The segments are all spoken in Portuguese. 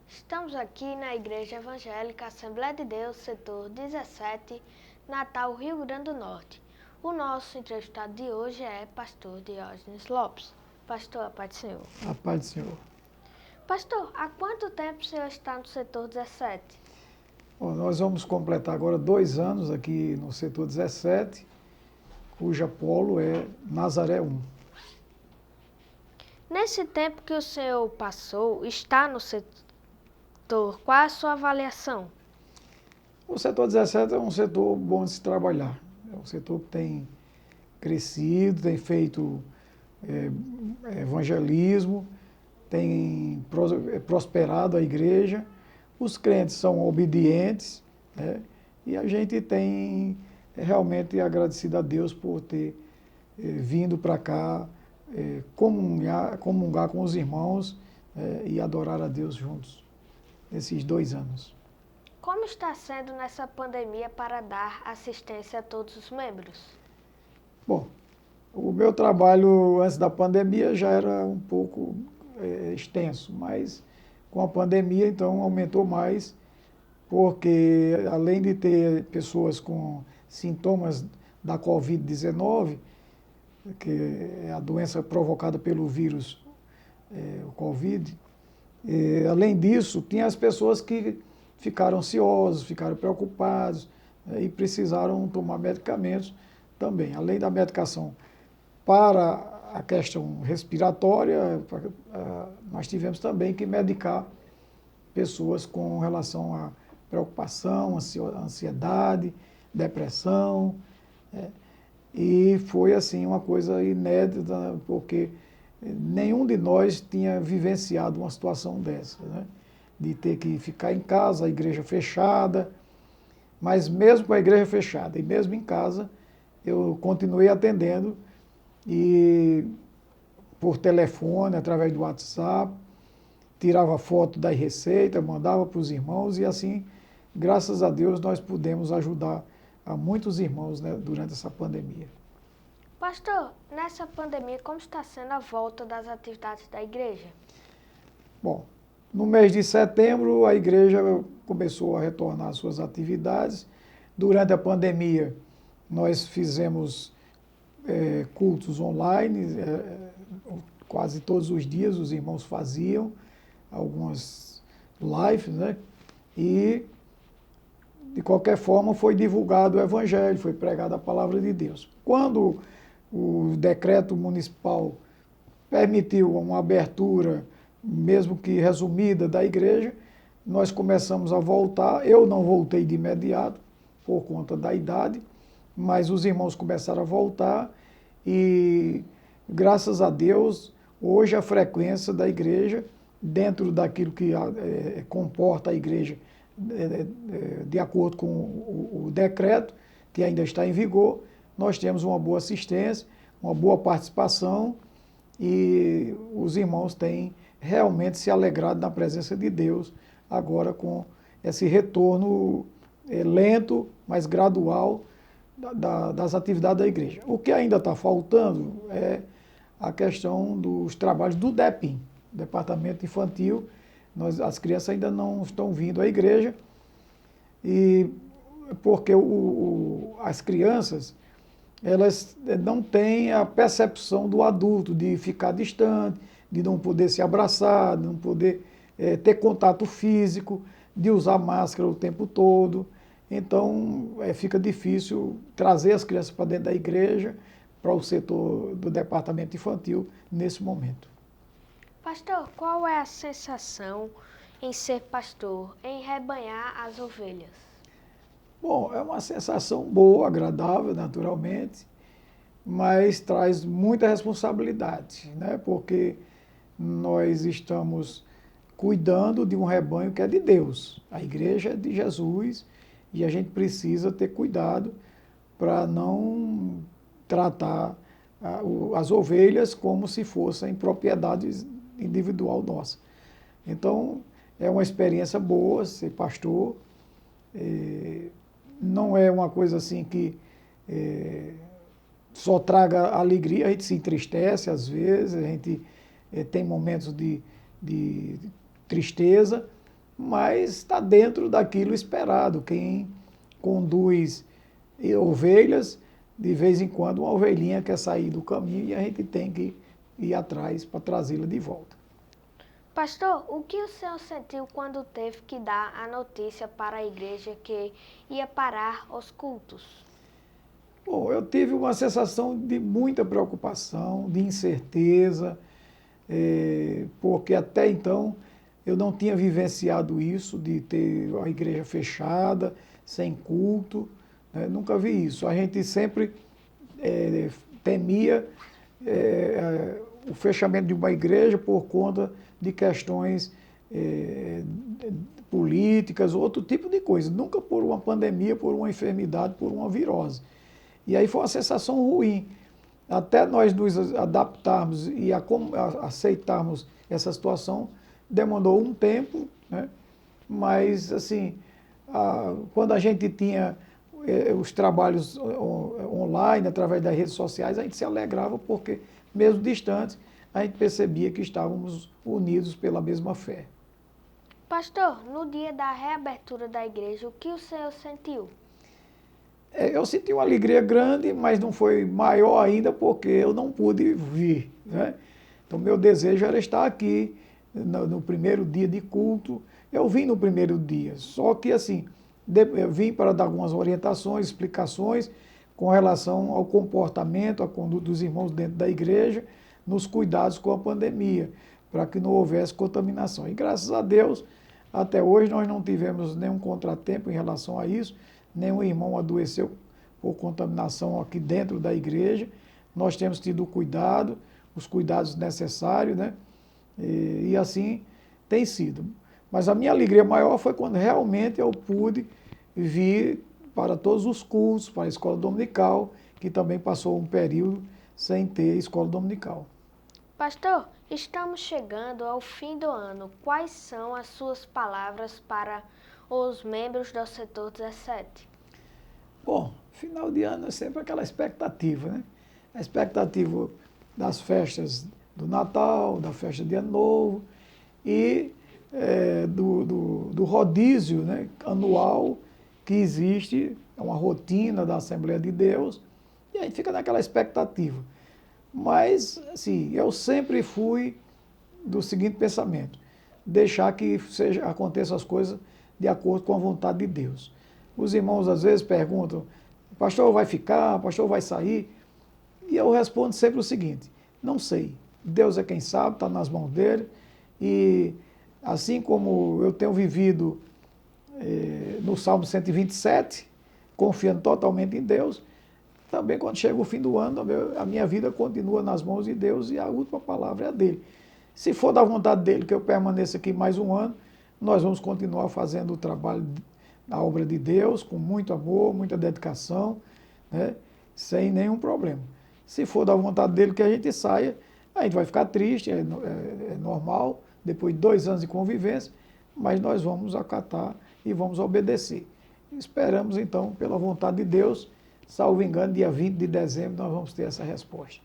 Estamos aqui na Igreja Evangélica Assembleia de Deus, setor 17, Natal, Rio Grande do Norte. O nosso entrevistado de hoje é pastor Diógenes Lopes. Pastor, a paz do Senhor. A paz do Senhor. Pastor, há quanto tempo o senhor está no setor 17? Bom, nós vamos completar agora 2 anos aqui no setor 17, cuja polo é Nazaré 1. Nesse tempo que o senhor passou, está no setor, qual a sua avaliação? O setor 17 é um setor bom de se trabalhar. É um setor que tem crescido, tem feito evangelismo, tem prosperado a igreja, os crentes são obedientes, né? E a gente tem realmente agradecido a Deus por ter vindo para cá comungar com os irmãos e adorar a Deus juntos, nesses 2 anos. Como está sendo nessa pandemia para dar assistência a todos os membros? Bom, o meu trabalho antes da pandemia já era um pouco extenso, mas com a pandemia então aumentou mais, porque além de ter pessoas com sintomas da Covid-19, que é a doença provocada pelo vírus, o Covid, além disso, tinha as pessoas que ficaram ansiosos, ficaram preocupados e precisaram tomar medicamentos também. Além da medicação para a questão respiratória, nós tivemos também que medicar pessoas com relação a preocupação, ansiedade, depressão. E foi assim uma coisa inédita, porque nenhum de nós tinha vivenciado uma situação dessa, né? De ter que ficar em casa, a igreja fechada, mas mesmo com a igreja fechada e mesmo em casa, eu continuei atendendo e por telefone, através do WhatsApp, tirava foto da receita, mandava para os irmãos e assim, graças a Deus, nós pudemos ajudar a muitos irmãos, né, durante essa pandemia. Pastor, nessa pandemia, como está sendo a volta das atividades da igreja? Bom, no mês de setembro, a igreja começou a retornar às suas atividades. Durante a pandemia, nós fizemos cultos online, quase todos os dias os irmãos faziam algumas lives, né? E, de qualquer forma, foi divulgado o Evangelho, foi pregada a palavra de Deus. Quando o decreto municipal permitiu uma abertura, mesmo que resumida, da igreja, nós começamos a voltar. Eu não voltei de imediato, por conta da idade, mas os irmãos começaram a voltar e, graças a Deus, hoje a frequência da igreja, dentro daquilo que comporta a igreja, de acordo com o decreto, que ainda está em vigor, nós temos uma boa assistência, uma boa participação e os irmãos têm realmente se alegrado na presença de Deus, agora com esse retorno lento, mas gradual das atividades da igreja. O que ainda está faltando é a questão dos trabalhos do DEPIM, Departamento Infantil. As crianças ainda não estão vindo à igreja, e porque as crianças elas não têm a percepção do adulto, de ficar distante, de não poder se abraçar, de não poder ter contato físico, de usar máscara o tempo todo. Então, fica difícil trazer as crianças para dentro da igreja, para o setor do departamento infantil, nesse momento. Pastor, qual é a sensação em ser pastor, em rebanhar as ovelhas? Bom, é uma sensação boa, agradável, naturalmente, mas traz muita responsabilidade, né? Porque nós estamos cuidando de um rebanho que é de Deus. A igreja é de Jesus e a gente precisa ter cuidado para não tratar as ovelhas como se fossem propriedades individual nossa. Então, é uma experiência boa ser pastor. Não é uma coisa assim que só traga alegria, a gente se entristece às vezes, a gente tem momentos de tristeza, mas está dentro daquilo esperado. Quem conduz ovelhas, de vez em quando uma ovelhinha quer sair do caminho e a gente tem que ir atrás para trazê-la de volta. Pastor, o que o senhor sentiu quando teve que dar a notícia para a igreja que ia parar os cultos? Bom, eu tive uma sensação de muita preocupação, de incerteza, porque até então eu não tinha vivenciado isso, de ter a igreja fechada, sem culto, né? Nunca vi isso. A gente sempre temia o fechamento de uma igreja por conta de questões políticas, outro tipo de coisa. Nunca por uma pandemia, por uma enfermidade, por uma virose. E aí foi uma sensação ruim. Até nós nos adaptarmos e aceitarmos essa situação, demandou um tempo, né? Mas, assim, quando a gente tinha os trabalhos online, através das redes sociais, a gente se alegrava porque, mesmo distantes, a gente percebia que estávamos unidos pela mesma fé. Pastor, no dia da reabertura da igreja, o que o senhor sentiu? Eu senti uma alegria grande, mas não foi maior ainda porque eu não pude vir, né? Então, meu desejo era estar aqui no primeiro dia de culto. Eu vim no primeiro dia, só que assim, eu vim para dar algumas orientações, explicações com relação ao comportamento, à conduta dos irmãos dentro da igreja, nos cuidados com a pandemia, para que não houvesse contaminação. E graças a Deus, até hoje nós não tivemos nenhum contratempo em relação a isso, nenhum irmão adoeceu por contaminação aqui dentro da igreja. Nós temos tido cuidado, os cuidados necessários, né? E assim tem sido. Mas a minha alegria maior foi quando realmente eu pude vir para todos os cursos, para a escola dominical, que também passou um período sem ter escola dominical. Pastor, estamos chegando ao fim do ano. Quais são as suas palavras para os membros do setor 17? Bom, final de ano é sempre aquela expectativa, né? A expectativa das festas do Natal, da festa de Ano Novo e do rodízio, né, anual que existe, é uma rotina da Assembleia de Deus, e aí fica naquela expectativa. Mas, assim, eu sempre fui do seguinte pensamento: deixar que aconteçam as coisas de acordo com a vontade de Deus. Os irmãos às vezes perguntam, pastor vai ficar, pastor vai sair? E eu respondo sempre o seguinte: não sei. Deus é quem sabe, está nas mãos dele. E assim como eu tenho vivido no Salmo 127, confiando totalmente em Deus, também quando chega o fim do ano, a minha vida continua nas mãos de Deus e a última palavra é a dele. Se for da vontade dele que eu permaneça aqui mais um ano, nós vamos continuar fazendo o trabalho na obra de Deus, com muito amor, muita dedicação, né, sem nenhum problema. Se for da vontade dele que a gente saia, a gente vai ficar triste, é normal, depois de 2 anos de convivência, mas nós vamos acatar e vamos obedecer. Esperamos, então, pela vontade de Deus, salvo engano, dia 20 de dezembro, nós vamos ter essa resposta.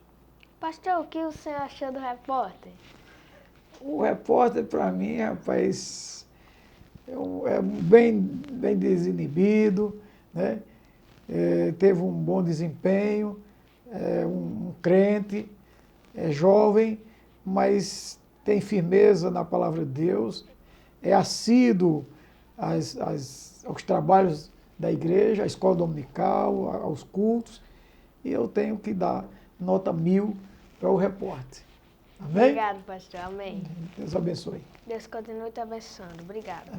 Pastor, o que o senhor achou do repórter? O repórter, para mim, rapaz, é bem desinibido, né? Teve um bom desempenho, um crente, é jovem, mas tem firmeza na palavra de Deus, é assíduo aos trabalhos da igreja, à escola dominical, aos cultos, e eu tenho que dar nota 1000 para o repórter. Amém? Obrigado, pastor. Amém. Deus abençoe. Deus continue te abençoando. Obrigado.